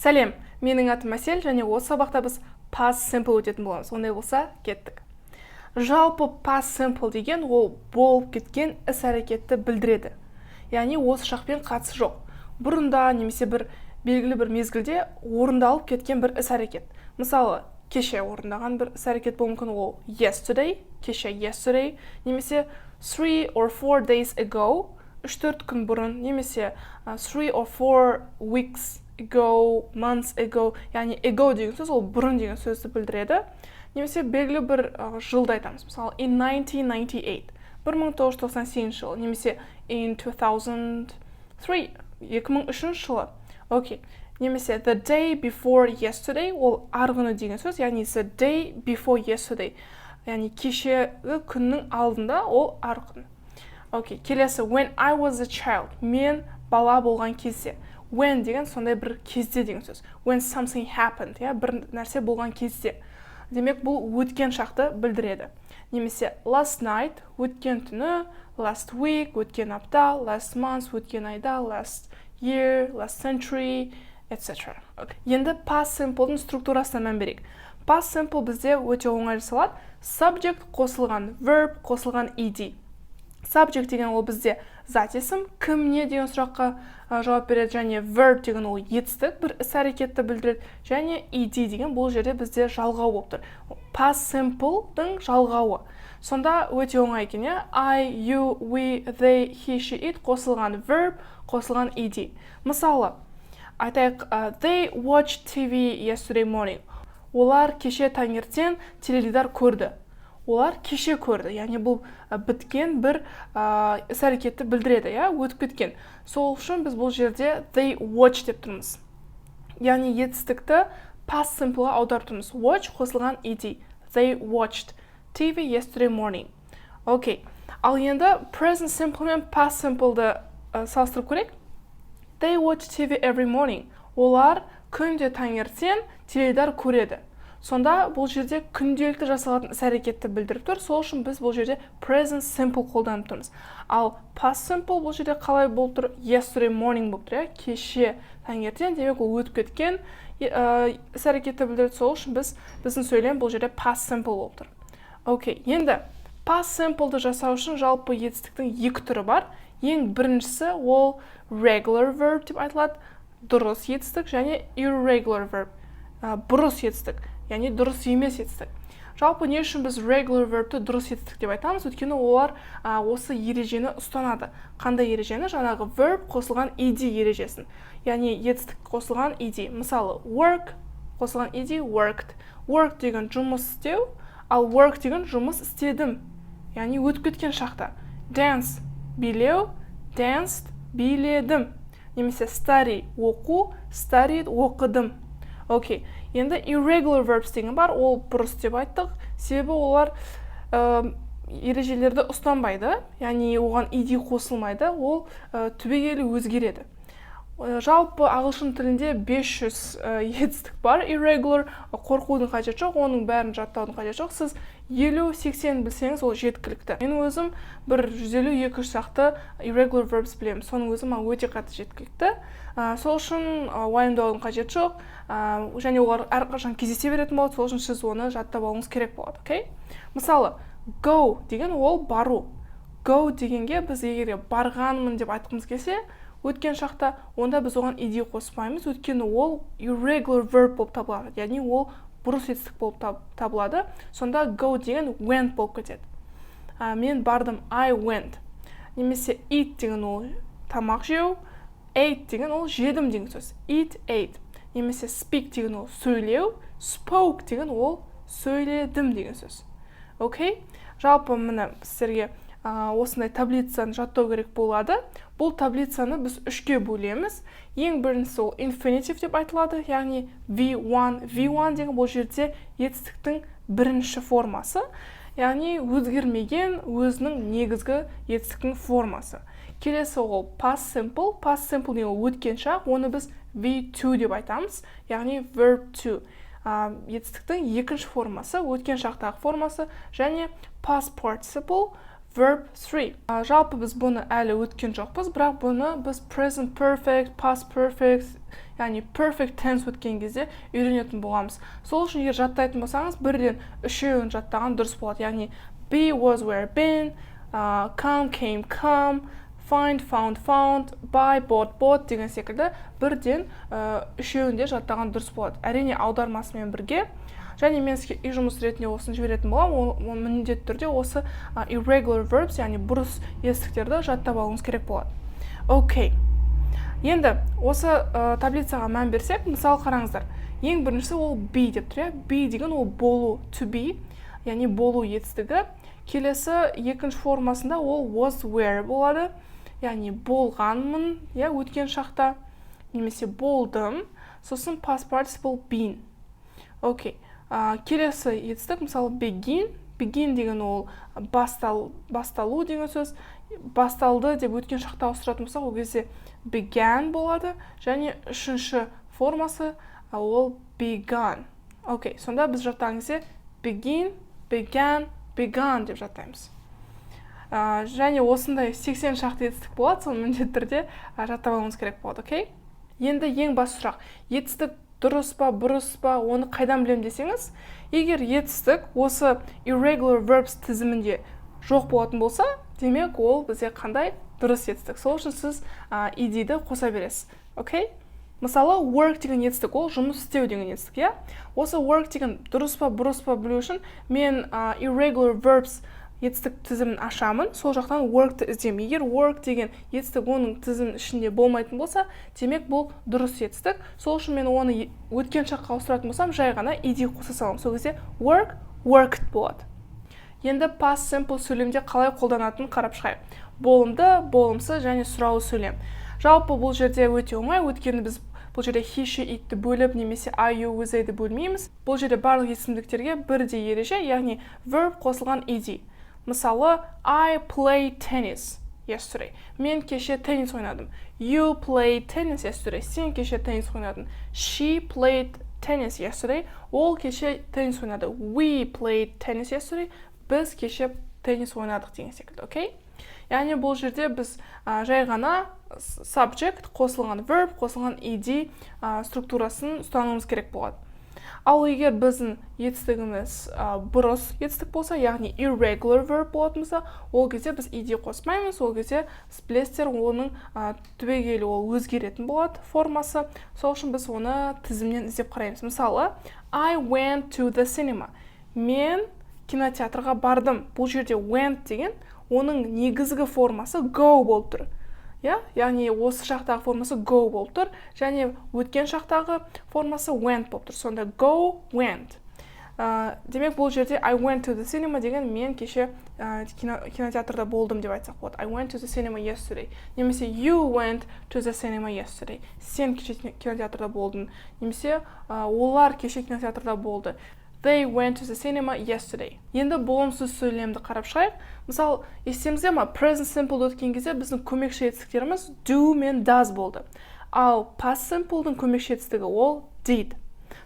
Сәлем, менің атым Әсел, және осы сабақта біз past simple өтетін боламыз. Ондай болса, кеттік. Жалпы past simple деген ол болып кеткен іс-әрекетті білдіреді. Яғни осы шақпен қатысы жоқ. Бұрында немесе бір белгілі бір мезгілде орындалып кеткен бір іс-әрекет. Мысалы, кеше орындаған бір іс-әрекет болуы мүмкін, ол yesterday, кеше yesterday, немесе 3 or 4 days ago, 3-4 күн бұрын, немесе 3 or 4 weeks ago, months ago, яғни ago деген сөз ол бұрын деген сөзді білдіреді. Немесе белгілі бір жылды айтамыз. Мысалы, in 1998, 1998 жылы, немесе in 2003, 2003 жылы. Окей. Немесе the day before yesterday, ол арғыны деген сөз, яғни the day before yesterday. Яғни кешегі күннің алдында ол арғын. Окей. Келесі, when I was a child, мен бала болған кезде. When деген сондай бір кезде деген сөз. When something happened, бір нәрсе болған кезде. Демек, бұл өткен шақты білдіреді. Немесе last night, өткен түні, last week, өткен апта, last month, өткен айда, last year, last century, etc. Енді past simple'дың структурасына мән берейік. Past simple бізде өте оңай жасалады. Subject қосылған verb, қосылған ed. Subject деген ол бізде зат есім, кім не деген сұраққа жауап береді, және verb деген ол етістік, бір іс-әрекетті білдіреді, және ed деген бұл жерде бізде жалғау болып тұр. Past simple-дың жалғауы. Сонда өте оңай екен, I, you, we, they, he, she, it қосылған verb, қосылған ed. Мысалы, айтайық, they watched TV yesterday morning. Олар кеше таңертең теледидар көрді. Олар кеше көрді, яғни бұл біткен бір іс-әрекетті білдіреді, өтіп кеткен. Сол үшін біз бұл жерде they watched деп тұрмыз. Яғни етістікті past simpleға аударып тұрмыз. Watch қосылған ed. They watched TV yesterday morning. Окей. Ал енді present simple мен past simple'ды салыстырып көрейік. They watch TV every morning. Олар күнде таңертең теледидар көреді. Сонда бұл жерде күнделікті жасалатын іс-әрекетті білдіріп тұр. Сол үшін біз бұл жерде present simple қолданып тұрмыз. Ал past simple бұл жерде қалай болып тұр? Yesterday morning болып тұр, кеше таңертең, демек ол өтіп кеткен іс-әрекетті білдіреді. Сол үшін біздің сөйлем бұл жерде past simple болып тұр. Окей, енді past simple'ды жасау үшін жалпы етістіктің екі түрі бар. Ең біріншісі ол regular verb деп айтылады, дұрыс етістік, және irregular verb, бұрыс етістік, яғни дұрыс емес етістік. Жалпы не үшін біз regular verbті дұрыс етістік деп айтамыз? Өйткені олар осы ережені ұстанады. Қандай ережені? Жаңағы verb қосылған ed ережесін. Яғни етістік қосылған ed. Мысалы, work қосылған ed, worked. Work деген жұмыс істеу, ал work деген жұмыс істедім. Яғни өтіп кеткен шақта. Dance билеу, danced биледім. Немесе study оқу, studied оқыдым. Окей. Енді irregular verbs деген бар, ол бұрыс деп айттық. Себебі олар ережелерді ұстанбайды, яғни оған ed қосылмайды, ол түбегейлі өзгереді. Жалпы ағылшын тілінде 500 етістік бар, irregular, қорқудың қажеті жоқ, оның бәрін жаттаудың қажеті жоқ. Сіз 50-80 білсеңіз, ол жеткілікті. Мен өзім бір 150-200 шақты irregular verbs білемін. Соның өзім өте қатты жеткілікті. Сол үшін уайымдаудың қажеті жоқ, және олар әрқашан кездесе беретін болады, сол үшін сіз оны жаттап алуыңыз керек болады. Окей? Мысалы, go деген ол бару. Go дегенге біз егер барғанмын деп айтқымыз келсе, өткен шақта, онда біз оған ed қоспаймыз, өйткені ол irregular verb болып табылады, яғни ол бұрыс етістік болып табылады. Сонда go деген went болып кетеді. Мен бардым, I went. Немесе eat деген ол тамақ жеу, ate деген ол жедім деген сөз. Eat, ate. Немесе speak деген ол сөйлеу, spoke деген ол сөйледім деген сөз. Окей? Жалпы міне сіздерге осындай таблицаны жаттау керек болады. Бұл таблицаны біз үшке бөлеміз. Ең біріншісі ол infinitive деп айтылады, яғни V1. V1 деген бұл жерде етістіктің бірінші формасы, яғни өзгермеген өзінің негізгі етістіктің формасы. Келесі ол past simple. Past simple деген ол өткен шақ, оны біз V2 деп айтамыз, яғни verb 2. Етістіктің екінші формасы, өткен шақтағы формасы, және past participle verb 3. Жалпы біз бұны әлі өткен жоқпыз, бірақ бұны біз present perfect, past perfect, яғни perfect tense өткен кезде үйренетін боламыз. Сол үшін егер жаттайтын болсаңыз, бірден үшеуін жаттаған дұрыс болады. Яғни be, was, were, been, come, came, come, find, found, buy, bought деген секілді бірден үшеуін де жаттаған дұрыс болады. Әрине аудармасымен бірге. Және мен сізге үй жұмыс ретінде осын жіберетін боламын, ол міндетті түрде осы irregular verbs, яғни бұрыс етістіктерді жаттап алуыңыз керек болады. Окей. Енді осы таблицаға мән берсек, мысалы қараңыздар. Ең біріншісі ол be деп тұр. Be деген ол болу, to be, яғни болу етістігі. Келесі екінші формасында ол was, were болады. Яғни болғанмын, өткен шақта, немесе болдым. Сосын past participle been. Окей. Келесі етістік, мысалы begin деген ол басталу деген сөз. Басталды деп өткен шақта ауыстыратын болсақ, ол кезде began болады, және үшінші формасы ол begun. Окей, сонда біз жаттағымызда begin, began, begun деп жаттаймыз. Және осындай 80 шақты етістік болады, соны міндетті түрде жаттап алуымыз керек болады, окей? Енді ең басты сұрақ, етістік дұрыс па, бұрыс па, оны қайдан білем десеңіз, егер етістік осы irregular verbs тізімінде жоқ болатын болса, демек ол бізде қандай дұрыс етістік. Сол үшін сіз ed-ді қоса бересіз. Окей? Мысалы, work деген етістік, ол жұмыс істеу деген етістік, Осы work деген дұрыс па, бұрыс па білу үшін мен irregular verbs етістік тізімін ашамын, сол жақтан work-ті іздеймін. Егер work деген етістік оның тізімінің ішінде болмайтын болса, демек бұл дұрыс етістік. Сол үшін мен оны өткен шаққа ауыстыратын болсам, жай ғана ed қоса саламын. Сол кезде work, worked болады. Енді past simple сөйлемде қалай қолданатынын қарап шығайық. Болымды, болымсыз және сұраулы сөйлем. Жалпы бұл жерде өте оңай, өйткені біз бұл жерде he, she, it-ті бөліп, немесе I, you, we, they-ді бөлмейміз. Бұл жерде барлық есімдіктерге бірдей ереже, яғни verb қосылған ed. Мысалы, I played tennis yesterday. Мен кеше теннис ойнадым. You played tennis yesterday. Сен кеше теннис ойнадың. She played tennis yesterday. Ол кеше теннис ойнады. We played tennis yesterday. Біз кеше теннис ойнадық деген секілді, окей? Яғни бұл жерде біз жай ғана subject, қосылған verb, қосылған ed структурасын ұстануымыз керек болады. Ал егер біздің етістігіміз бұрыс етістік болса, яғни irregular verb болатын болса, ол кезде біз ed қосмаймыз, ол кезде білесіздер оның түбегейлі ол өзгеретін болады формасы. Сол үшін біз оны тізімнен іздеп қараймыз. Мысалы, I went to the cinema. Мен кинотеатрға бардым. Бұл жерде went деген оның негізгі формасы go болып тұр. Яғни осы шақтағы формасы go болып тұр, және өткен шақтағы формасы went болып тұр. Сонда go, went. Демек бұл жерде I went to the cinema деген мен кеше кинотеатрда болдым деп айтсақ болады. I went to the cinema yesterday. Немесе you went to the cinema yesterday. Сен кеше кинотеатрда болдың. Немесе олар кеше кинотеатрда болды. They went to the cinema yesterday. Енді болымсыз сөйлемді қарап шығайық. Мысалы, естеріңізде ма, present simple өткен кезде біздің көмекші етістіктеріміз do мен does болды. Ал past simple'дың көмекші етістігі ол did.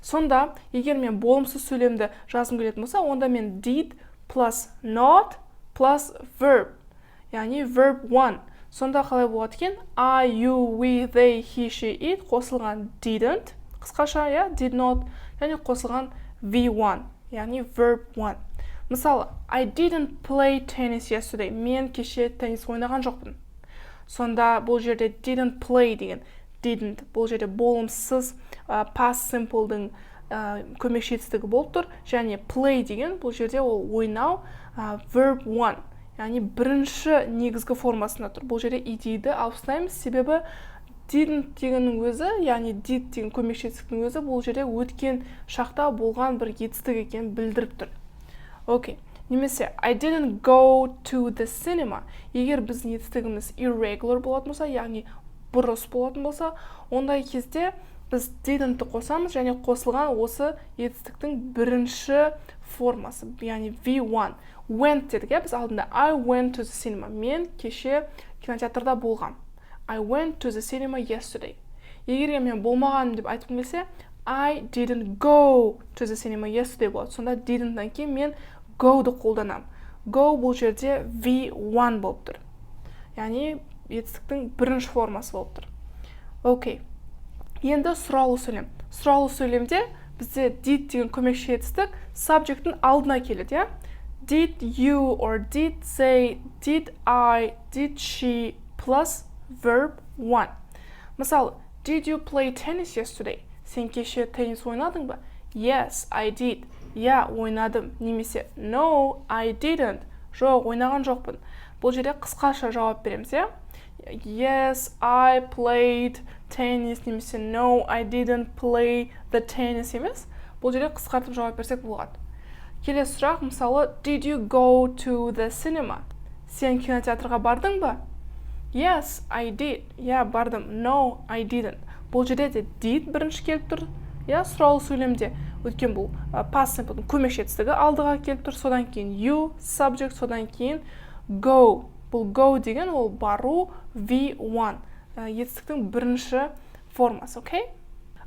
Сонда, егер мен болымсыз сөйлемді жазғым келетін болса, онда мен did plus not plus verb. Яғни verb 1. Сонда қалай болады екен? I, you, we, they, he, she, it қосылған didn't. Қысқаша, did not. Яғни қосылған V1, яғни verb 1. Мысалы, I didn't play tennis yesterday. Мен кеше теннис ойнаған жоқпын. Сонда бұл жерде didn't play деген didn't. Бұл жерде болымсыз past simple'дың көмекші етістігі болып тұр. Және play деген бұл жерде ол ойнау verb 1. Яғни бірінші негізгі формасында тұр. Бұл жерде ed-ді алып тастаймыз, себебі didn't дегеннің өзі, яғни did деген көмекші етістіктің өзі бұл жерде өткен шақта болған бір етістік екенін білдіріп тұр. Окей. Немесе I didn't go to the cinema. Егер біздің етістігіміз irregular болатын болса, яғни бұрыс болатын болса, ондай кезде біз didn't-ті қосамыз, және қосылған осы етістіктің бірінші формасы, яғни V1. Went дедік, біз алдында I went to the cinema. Мен кеше кинотеатрда болғам. I went to the cinema yesterday. Егер мен болмағаным деп айтқым келсе, I didn't go to the cinema yesterday болады. Сонда didn't-тан кейін мен go-ды қолданам. Go бұл жерде V1 болып тұр. Яғни етістіктің бірінші формасы болып тұр. Окей. Енді сұраулы сөйлем. Сұраулы сөйлемде бізде did деген көмекші етістік subject'тің алдына келеді, я? Did you or did they, did I, did she plus verb 1. Мысалы, did you play tennis yesterday? Сен кеше теннис ойнадың ба? Yes, I did. Я ойнадым. Немесе no, I didn't. Жоқ, ойнаған жоқпын. Бұл жерде қысқаша жауап береміз, я? Yes, I played tennis. Немесе no, I didn't play the tennis емес. Бұл жерде қысқартып жауап берсек болады. Келесі сұрақ, мысалы, did you go to the cinema? Сен кинотеатрға бардың ба? Yes, I did. Я бардым. No, I didn't. Бұл жерде де did бірінші келіп тұр. Я сұраулы сөйлемде өткен бұл past simple'дың көмекші етістігі алдыға келіп тұр. Содан кейін you, subject, содан кейін go. Бұл go деген ол бару V1. Етістіктің бірінші формасы, okay?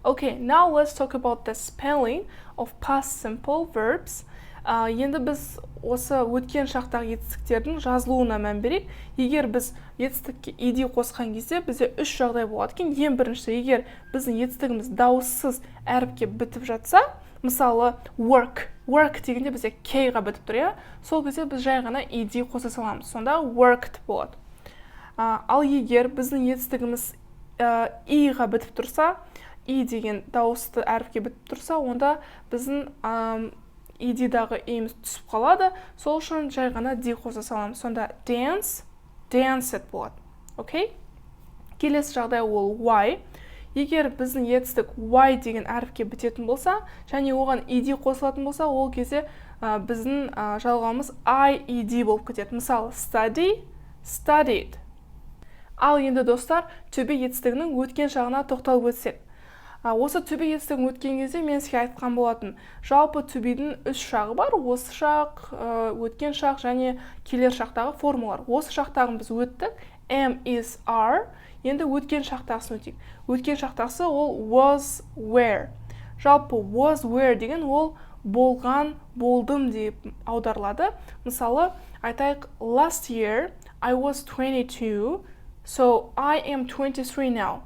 Okay, now let's talk about the spelling of past simple verbs. Енді біз осы өткен шақтағы етістіктердің жазылуына мән берейік. Егер біз етістікке ed қосқан кезде бізде үш жағдай болады екен. Ең біріншісі, егер біздің етістігіміз дауыссыз әріпке бітіп жатса, мысалы work дегенде бізде k-ға бітіп тұр, я? Сол кезде біз жай ғана ed қоса саламыз. Сонда worked болады. Ал егер біздің етістігіміз i-ға бітіп тұрса, i деген дауысты әріпке бітіп тұрса, онда біздің ed-дағы e-міз түсіп қалады. Сол үшін жай ғана d қоса саламыз. Сонда dance, danced болады. Окей? Келесі жағдай ол y. Егер біздің етістік y деген әріпке бітетін болса, және оған ed қосылатын болса, ол кезде біздің жалғауымыз ied болып кетеді. Мысалы, study, studied. Ал енді достар, to be етістігінің өткен шағына тоқталып өтсек. Осы to be етістігін өткен кезде мен сізге айтқан болатын. Жалпы to be-дің үш шағы бар. Осы шақ, өткен шақ және келер шақтағы формулар. Осы шақтағын біз өттік. Am, is, are. Енді өткен шақтағысын өтейік. Өткен шақтағысы ол was, were. Жалпы was, were деген ол болған, болдым деп аударылады. Мысалы, айтайық, last year I was 22, so I am 23 now.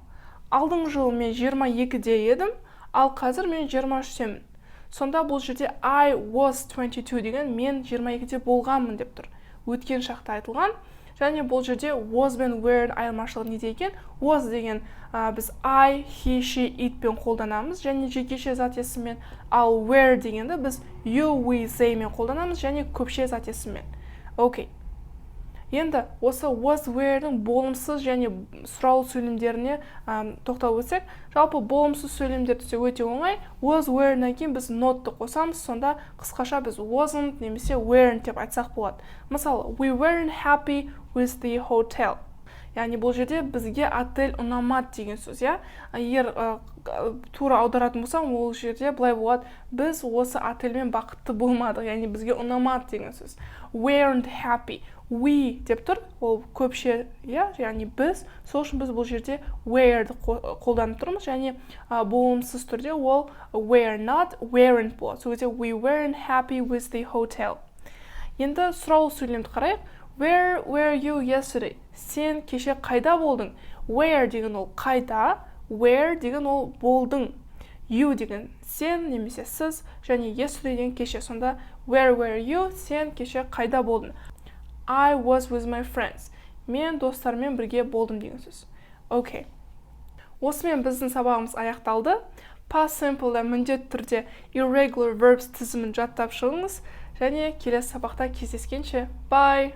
Алдың жыл мен 22-де едім, ал қазір мен 23-темін. Сонда бұл жерде I was 22 деген мен 22-де болғанмын деп тұр. Өткен шақта айтылған. Және бұл жерде was бен were айырмашылығы неде екен? Was деген біз I, he, she, it пен қолданамыз, және жекеше зат есіммен. Ал were дегенді біз you, we, they мен қолданамыз, және көпше зат есіммен. Окей. Енді осы was, were-дің болымсыз және сұраулы сөйлемдеріне тоқталып өтсек, жалпы болымсыз сөйлемдер түсе өте оңай. Was, were-нан кейін біз not-ты қосамыз, сонда қысқаша біз wasn't немесе weren't деп айтсақ болады. Мысалы, we weren't happy with the hotel. Яғни бұл жерде бізге отель ұнамады деген сөз, я? Егер тура аударатын болсам, ол жерде былай болады, біз осы отельмен бақытты болмадық, яғни бізге ұнамады деген сөз. Weren't happy. We деп тұр, ол көпше, яғни біз, сол үшін біз бұл жерде were'ді қолданып тұрмыз, және болымсыз түрде ол were not, weren't болады. Сол кезде we weren't happy with the hotel. Енді сұраулы сөйлемді қарайық. Where were you yesterday? Сен кеше қайда болдың? Where деген ол қайда, where деген ол болдың. You деген сен немесе сіз, және yesterday деген кеше. Сонда where were you? Сен кеше қайда болдың? I was with my friends. Мен достармен бірге болдым деген сөз. Окей. Осымен біздің сабағымыз аяқталды. Past simple'да міндетті түрде irregular verbs тізімін жаттап шығыңыз, және келесі сабақта кездескенше. Bye!